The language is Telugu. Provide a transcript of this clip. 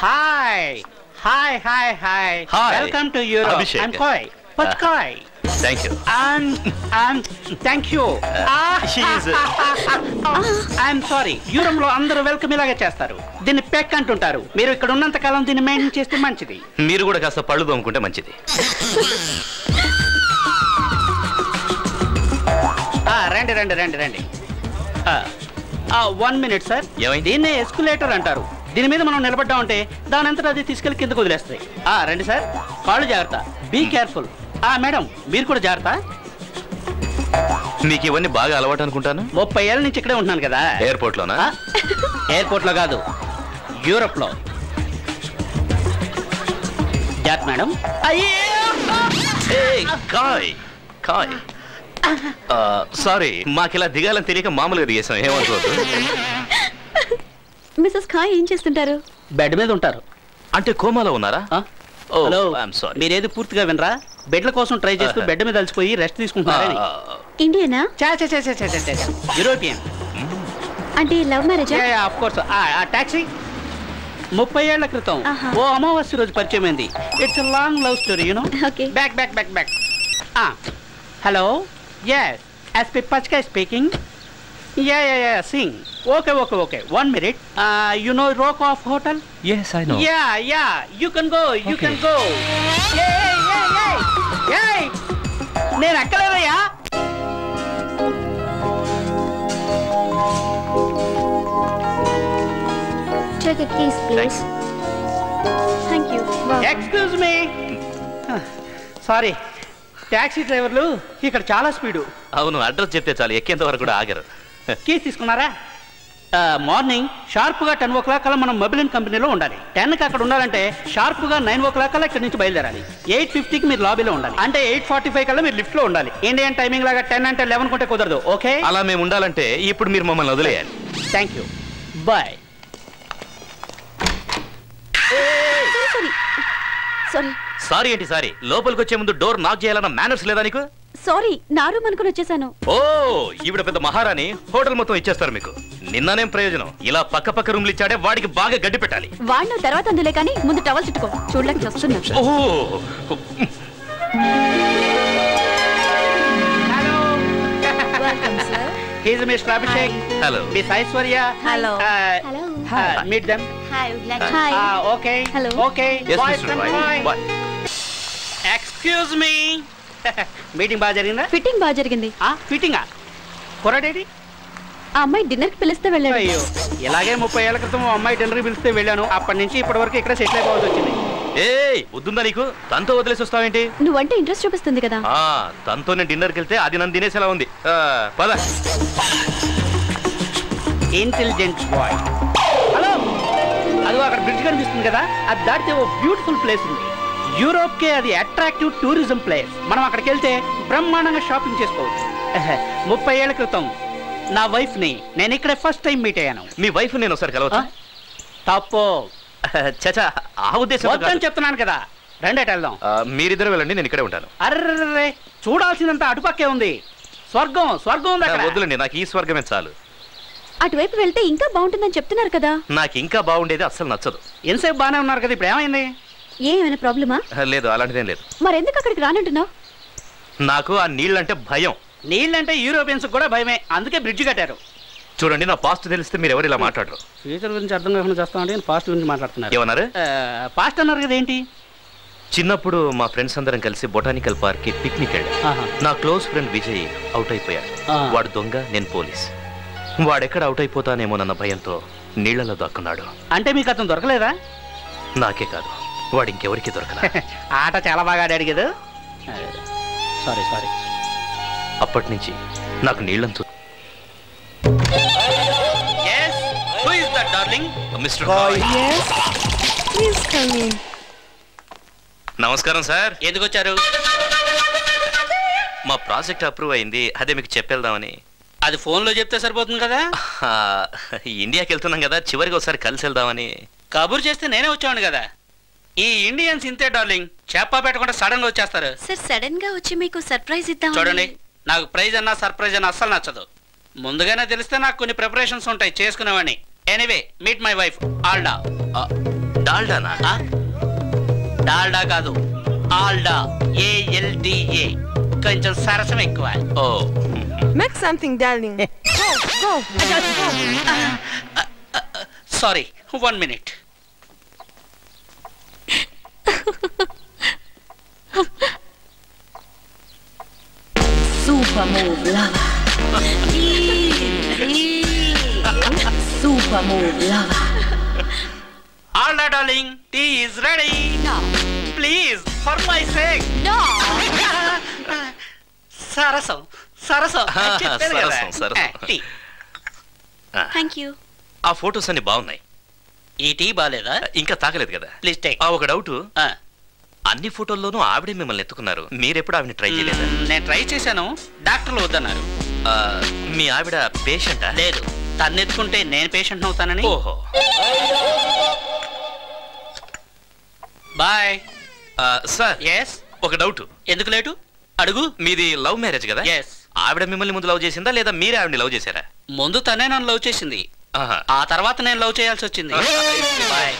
Hi. Welcome to Europe. Abhishek. I'm Koi. What's Koi? Thank you. Thank you. She is. I'm sorry. Europe లో అందరూ వెల్కమ్ ఇలాగే చేస్తారు. దీన్ని పెక్ అంటుంటారు. మీరు ఇక్కడ ఉన్నంత కాలం దీన్ని మెయింటైన్ చేస్తే మంచిది. మీరు కూడా కాస్త పళ్ళు తోముకుంటే మంచిది. రండి. 1 minute సార్. దీన్నే ఎస్కులేటర్ అంటారు. దీని మీద మనం నిలబడ్డామంటే దాని అంతటా అది తీసుకెళ్లి కిందకు వదిలేస్తాయి. రండి సార్. కాళ్ళు జాగ్రత్త. Be careful. మేడం మీరు కూడా జాగ్రత్త. మీకు ఇవన్నీ బాగా అలవాటు అనుకుంటాను. 30 ఏళ్ళ నుంచి ఇక్కడే ఉంటున్నాను కదా. ఎయిర్పోర్ట్ లోనా? ఎయిర్పోర్ట్ లో కాదు, యూరోప్ లో. జాగ్రత్త మేడం. కాయ్ సారీ, మాకిలా దిగాలని తెలియక మామూలుగా దిగేసాం. ఏమనుకోవద్దు. మిసెస్ ఖాయ్ ఏం చేస్తుంటారు? బెడ్ మీద ఉంటారు. అంటే కోమాలో ఉన్నారా? Hello, sorry. మీరేది పూర్తిగా వినరా? బెడ్ల కోసం ట్రై చేస్తూ బెడ్ మీద అలసిపోయి రెస్ట్ తీసుకుంటున్నారని. ఇండియనా? యూరోపియన్. అంటే లవ్ మ్యారేజా? Of course. టాక్సీ 30 ఏళ్ల క్రితం ఓ అమావాస్య రోజు పరిచయం అయింది. It's long love story, you know. Back. Hello, yes, SP Pachka speaking. Yeah, sing. Okay. 1 minute. You know Rokoff Hotel? Yes, I know. Yeah. You can go. Hey. నేను అక్కలేదయ్యా. Check a keys, please. Thank you. Excuse me. Sorry. Taxi డ్రైవర్లు ఇక్కడ చాలా స్పీడు. అవును, అడ్రస్ చెప్తే చాలు, ఎక్కేంత వరకు కూడా ఆగరు. కీస్ తీసుకున్నారా? మార్నింగ్ షార్ప్గా 10 o'clock కల్లా మనం మొబైల్ కంపెనీలో ఉండాలి. 10కి అక్కడ ఉండాలంటే షార్ప్గా 9 o'clock కల్లా ఇక్కడ నుంచి బయలుదేరాలి. 8:50కి మీరు లాబీలో ఉండాలి. అంటే 8:45 కల్లా మీరు లిఫ్ట్లో ఉండాలి. ఇండియన్ టైమింగ్ లాగా 10 అంటే 11 కొంటే కుదరదు. ఓకే? అలా మేము ఉండాలంటే ఇప్పుడు మీరు మమ్మల్ని వదిలేయాలి. Thank you. బాయ్. సారీ ఏంటి సారీ? లోపలికి వచ్చే ముందు డోర్ నాక్ చేయాలన్న మేనర్స్ లేదా నీకు? సారీ, నా రూమ్ అనుకుని వచ్చేసాను. ఓ, ఈవిడ పెద్ద మహారాణి, హోటల్ మొత్తం ఇచ్చేస్తారు మీకు. నిన్ననేం ప్రయోజనం? ఇలా పక్క రూమ్లు ఇచ్చాడే, వాడికి బాగా గడ్డి పెట్టాలి. వాడిన తర్వాత అందులే కానీ ముందు టవల్ చుట్టుకో. చూడలేక వస్తున్నా. He's Mr. Abhishek. Hello. Miss Aishwarya. Hello. Meet them. Hi, would like to... Hi. Okay. Hello. Okay. Yes, Boys Mr. and Roy. boys. Excuse me. Meeting బాగా జరిగిందా? ఫిట్టింగ్ బాగా జరిగింది. ఫిట్టింగా? కుర్రాడేడి? ఆ అమ్మాయి డిన్నర్ కి పిలిస్తే వెళ్ళాడు. అయ్యో, ఇలాగే 30 ఏళ్ల క్రితం అమ్మాయి డిన్నర్ పిలిస్తే వెళ్ళాను. అప్పటి నుంచి ఇప్పటి వరకు ఇక్కడ సెటిల్ అయిపోవాల్సి వచ్చింది. వద్దుందా నీకు? తనతో వదిలేసి వస్తావేంటి? నువ్వంటే ఇంట్రెస్ట్ చూపిస్తుంది కదా. తనతో నేను డిన్నర్కి వెళ్తే అది నన్ను తినేసేలా ఉంది. పద. Intelligent boy. హలో, అదిగో అక్కడ బ్రిడ్జ్ కనిపిస్తుంది కదా, అది దాటితే ఓ బ్యూటిఫుల్ ప్లేస్ ఉంది. యూరోప్ కే అది అట్రాక్టివ్ టూరిజం ప్లేస్. మనం అక్కడికి వెళ్తే బ్రహ్మాండంగా షాపింగ్ చేసుకోవచ్చు. 30 ఏళ్ల క్రితం నా వైఫ్ ని నేను ఇక్కడ ఫస్ట్ టైం మీట్ అయ్యాను. మీ వైఫ్ నేను ఒకసారి కలవచ్చా? తప్పు. చచా, ఆ ఉద్దేశం చెప్తున్నాను కదా. రండి వెళ్దాం. మీరిద్దరు వెళ్ళండి, నేను ఇక్కడే ఉంటాను. అర్రే, చూడాల్సినంత అటుపక్కే ఉంది. స్వర్గం ఉంది అక్కడ. వద్దులండి, నాకు ఈ స్వర్గమే చాలు. అటువైపు వెళ్తే ఇంకా బాగుంటుందని చెప్తున్నారు కదా. నాకు ఇంకా బాగుండేది అస్సలు నచ్చదు. ఎంతసేపు బాగానే ఉన్నారు కదా, ఇప్పుడు ఏమైంది? ఏమైనా ప్రాబ్లమా? లేదు, అలాంటిదేం లేదు. మరెందుకు అక్కడికి రానంటున్నావు? నాకు ఆ నీళ్ళంటే భయం. నీళ్ళంటే యూరోపియన్స్ కూడా భయమే, అందుకే బ్రిడ్జ్ కట్టారు. చూడండి, నా పాస్ట్ తెలిస్తే మీరు ఎవరు ఇలా మాట్లాడరు. ఫ్యూచర్ గురించి అర్థం కాకుండా చేస్తామంటే పాస్ట్ గురించి మాట్లాడుతున్నారు. ఏమన్నారు? పాస్ట్ అన్నారు కదా, ఏంటి? చిన్నప్పుడు మా ఫ్రెండ్స్ అందరం కలిసి బొటానికల్ పార్క్ కి పిక్నిక్ వెళ్ళాం. నా క్లోజ్ ఫ్రెండ్ విజయ్ అవుట్ అయిపోయాడు. వాడు దొంగ, నేను పోలీస్. వాడెక్కడ అవుట్ అయిపోతానేమోనన్న భయంతో నీళ్లలో దాక్కున్నాడు. అంటే మీకు అతను దొరకలేదా? నాకే కాదు, వాడు ఇంకెవరికి దొరకలే. ఆట చాలా బాగా ఆడాడు కదా. సారీ. అప్పటి నుంచి నాకు నీళ్ళంతు. నమస్కారం సార్. ఎందుకు వచ్చారు? మా ప్రాజెక్ట్ అప్రూవ్ అయింది, అదే మీకు చెప్పేద్దామని. అది ఫోన్లో చెప్తే సరిపోతుంది కదా. ఇండియాకి వెళ్తున్నాం కదా, చివరికి ఒకసారి కలిసి వెళ్దామని. కబురు చేస్తే నేనే వచ్చాను కదా. ఈ ఇండియన్స్ ఇంతే డార్లింగ్, చెప్పా పెట్టకుండా సడన్ గా వచ్చేస్తారు. సార్, సడన్ గా వచ్చి మీకు సర్ప్రైజ్ ఇద్దాం. చూడండి, నాకు ప్రైజ్ అన్నా సర్ప్రైజ్ అన్నా అస్సలు నచ్చదు. ముందుగానే తెలిస్తే నాకు కొన్ని ప్రిపరేషన్స్ ఉంటాయి, చేసుకునేవాడిని. Anyway, meet my wife ఆల్డా. డాల్డానా? Dalda కాదు, ఆల్డా, ALDA. కొంచెం సరసం ఎక్కువ. ఓ, Make something, darling. Go. Sorry, 1 minute. Super move, lover. Super move, lover. Alda, darling, tea is ready. No. Please, for my sake. No. సరసం సరసం చెప్పాను కదా. సరసం. టీ. Thank you. ఆ ఫోటోస్ అన్ని బాగున్నాయి. ఈ టీ బాలేదా? ఇంకా తాగలేదు కదా. Please take. ఒక డౌట్, అన్ని ఫోటోల్లోనూ ఆవిడే మిమ్మల్ని ఎత్తుకున్నారు, మీరెప్పుడు ఆవిడని ట్రై చేయలేదా? నేను ట్రై చేశాను, డాక్టర్లు వద్దన్నారు. మీ ఆవిడ పేషెంటా? లేదు, తను ఎత్తుకుంటే నేను పేషెంట్ అవుతానని. ఓహో. బాయ్. Sir, yes. ఒక డౌట్. ఎందుకు లేటు? అడుగు. మీది లవ్ మ్యారేజ్ కదా? ఎస్. ఆవిడ మిమ్మల్ని ముందు లవ్ చేసిందా లేదా మీరే ఆవిడని లవ్ చేశారా? ముందు తనే నన్ను లవ్ చేసింది, ఆ తర్వాత నేను లవ్ చేయాల్సి వచ్చింది. బాయ్.